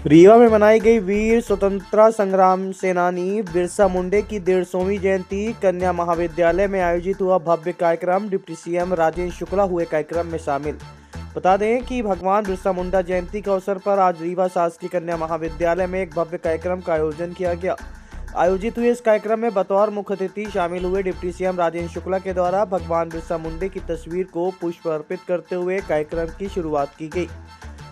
रीवा में मनाई गई वीर स्वतंत्रता संग्राम सेनानी बिरसा मुंडे की 150वीं जयंती। कन्या महाविद्यालय में आयोजित हुआ भव्य कार्यक्रम। डिप्टी सीएम राजेंद्र शुक्ला हुए कार्यक्रम में शामिल। बता दें कि भगवान बिरसा मुंडा जयंती के अवसर पर आज रीवा शासकीय कन्या महाविद्यालय में एक भव्य कार्यक्रम का आयोजन किया गया। आयोजित हुए इस कार्यक्रम में बतौर मुख्य अतिथि शामिल हुए डिप्टी सीएम राजेंद्र शुक्ला के द्वारा भगवान बिरसा मुंडे की तस्वीर को पुष्प अर्पित करते हुए कार्यक्रम की शुरुआत की गई।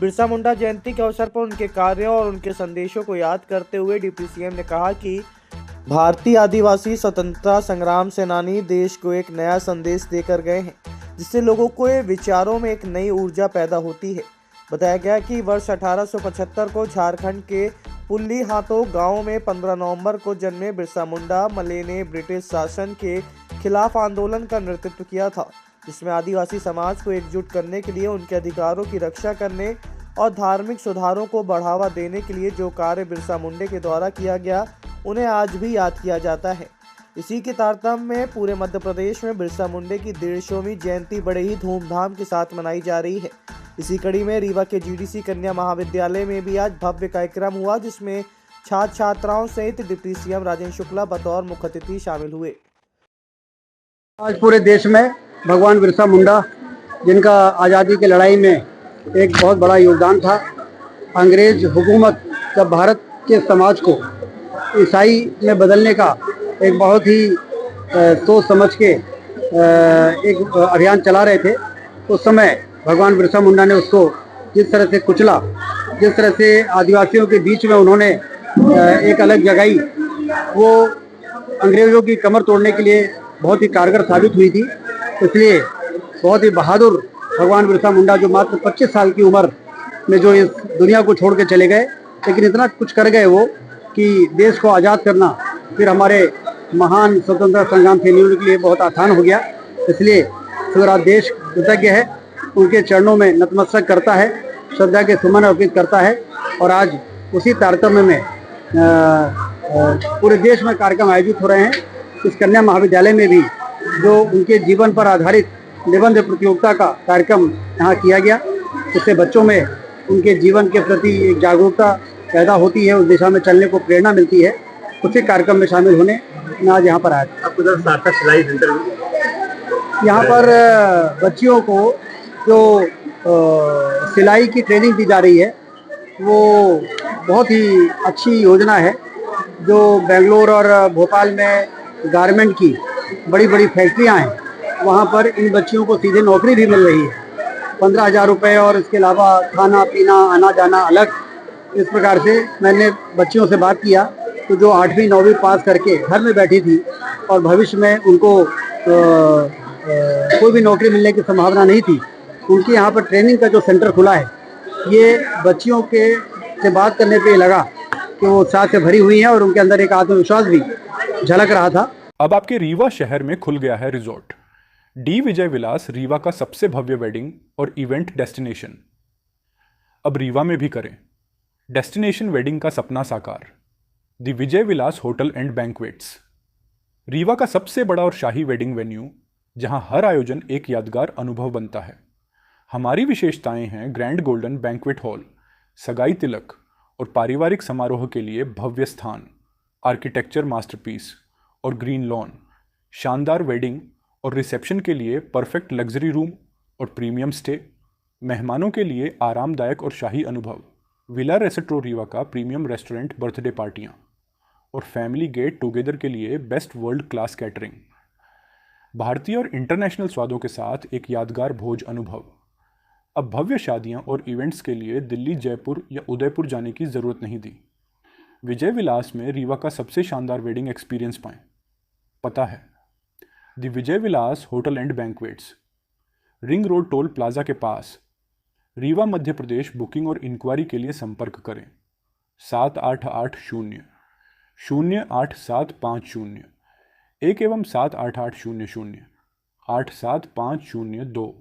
बिरसा मुंडा जयंती के अवसर पर उनके कार्यों और उनके संदेशों को याद करते हुए डिप्टी सीएम ने कहा कि भारतीय आदिवासी स्वतंत्रता संग्राम सेनानी देश को एक नया संदेश देकर गए हैं, जिससे लोगों को विचारों में एक नई ऊर्जा पैदा होती है। बताया गया कि वर्ष 1875 को झारखंड के पुल्ली हाथों गांव में 15 नवंबर को जन्मे बिरसा मुंडा मले ने ब्रिटिश शासन के खिलाफ आंदोलन का नेतृत्व किया था, जिसमें आदिवासी समाज को एकजुट करने के लिए, उनके अधिकारों की रक्षा करने और धार्मिक सुधारों को बढ़ावा देने के लिए जो कार्य बिरसा मुंडे के द्वारा किया गया, उन्हें आज भी याद किया जाता है। इसी के तारतम्य में पूरे मध्य प्रदेश में बिरसा मुंडे की 150वीं जयंती बड़े ही धूमधाम के साथ मनाई जा रही है। इसी कड़ी में रीवा के जीडीसी कन्या महाविद्यालय में भी आज भव्य कार्यक्रम हुआ, जिसमें छात्र छात्राओं सहित डिप्टी सीएम राजेंद्र शुक्ला बतौर मुख्य अतिथि शामिल हुए। आज पूरे देश में भगवान बिरसा मुंडा, जिनका आज़ादी की लड़ाई में एक बहुत बड़ा योगदान था, अंग्रेज हुकूमत जब भारत के समाज को ईसाई में बदलने का एक बहुत ही सोच समझ के एक अभियान चला रहे थे, उस समय भगवान बिरसा मुंडा ने उसको जिस तरह से कुचला, जिस तरह से आदिवासियों के बीच में उन्होंने एक अलग जगाई, वो अंग्रेज़ों की कमर तोड़ने के लिए बहुत ही कारगर साबित हुई थी। इसलिए बहुत ही बहादुर भगवान बिरसा मुंडा, जो मात्र 25 साल की उम्र में जो इस दुनिया को छोड़ के चले गए, लेकिन इतना कुछ कर गए वो कि देश को आज़ाद करना फिर हमारे महान स्वतंत्रता संग्राम सेनानियों के लिए बहुत आसान हो गया। इसलिए पूरा देश कृतज्ञ है, उनके चरणों में नतमस्तक करता है, श्रद्धा के सुमन अर्पित करता है। और आज उसी तारतम्य में पूरे देश में कार्यक्रम आयोजित हो रहे हैं। इस कन्या महाविद्यालय में भी जो उनके जीवन पर आधारित निबंध प्रतियोगिता का कार्यक्रम यहाँ किया गया, इससे बच्चों में उनके जीवन के प्रति एक जागरूकता पैदा होती है, उस दिशा में चलने को प्रेरणा मिलती है। उसी कार्यक्रम में शामिल होने मैं आज यहाँ पर आया। आपको जरा सार्थक सिलाई सेंटर यहाँ पर बच्चियों को जो सिलाई की ट्रेनिंग दी जा रही है, वो बहुत ही अच्छी योजना है। जो बेंगलोर और भोपाल में गारमेंट की बड़ी बड़ी फैक्ट्रियाँ हैं, वहाँ पर इन बच्चियों को सीधे नौकरी भी मिल रही है, 15,000 रुपये, और इसके अलावा खाना पीना आना जाना अलग। इस प्रकार से मैंने बच्चियों से बात किया, तो जो 8वीं 9वीं पास करके घर में बैठी थी और भविष्य में उनको कोई भी नौकरी मिलने की संभावना नहीं थी, उनके यहाँ पर ट्रेनिंग का जो सेंटर खुला है, ये बच्चियों के से बात करने पे लगा कि वो उत्साह से भरी हुई हैं और उनके अंदर एक आत्मविश्वास भी झलक रहा था। अब आपके रीवा शहर में खुल गया है रिजॉर्ट डी विजय विलास, रीवा का सबसे भव्य वेडिंग और इवेंट डेस्टिनेशन। अब रीवा में भी करें डेस्टिनेशन वेडिंग का सपना साकार। The Vijay Vilas hotel and banquets, Rewa का सबसे बड़ा और शाही वेडिंग वेन्यू, जहां हर आयोजन एक यादगार अनुभव बनता है। हमारी विशेषताएं हैं ग्रैंड गोल्डन बैंक्वेट हॉल, सगाई तिलक और पारिवारिक समारोह के लिए भव्य स्थान, आर्किटेक्चर मास्टरपीस और ग्रीन लॉन, शानदार वेडिंग और रिसेप्शन के लिए परफेक्ट लग्जरी रूम और प्रीमियम स्टे, मेहमानों के लिए आरामदायक और शाही अनुभव, विला रेस्टोरेंट रीवा का प्रीमियम रेस्टोरेंट, बर्थडे पार्टियाँ और फैमिली गेट टुगेदर के लिए बेस्ट वर्ल्ड क्लास कैटरिंग, भारतीय और इंटरनेशनल स्वादों के साथ एक यादगार भोज अनुभव। अब भव्य शादियां और इवेंट्स के लिए दिल्ली, जयपुर या उदयपुर जाने की ज़रूरत नहीं दी। विजय विलास में रीवा का सबसे शानदार वेडिंग एक्सपीरियंस पाएं। पता है the Vijay Vilas hotel and banquets, ring road toll plaza के पास, रीवा, मध्य प्रदेश। बुकिंग और इंक्वायरी के लिए संपर्क करें 7880-08750 1 एवं 7880-0875002।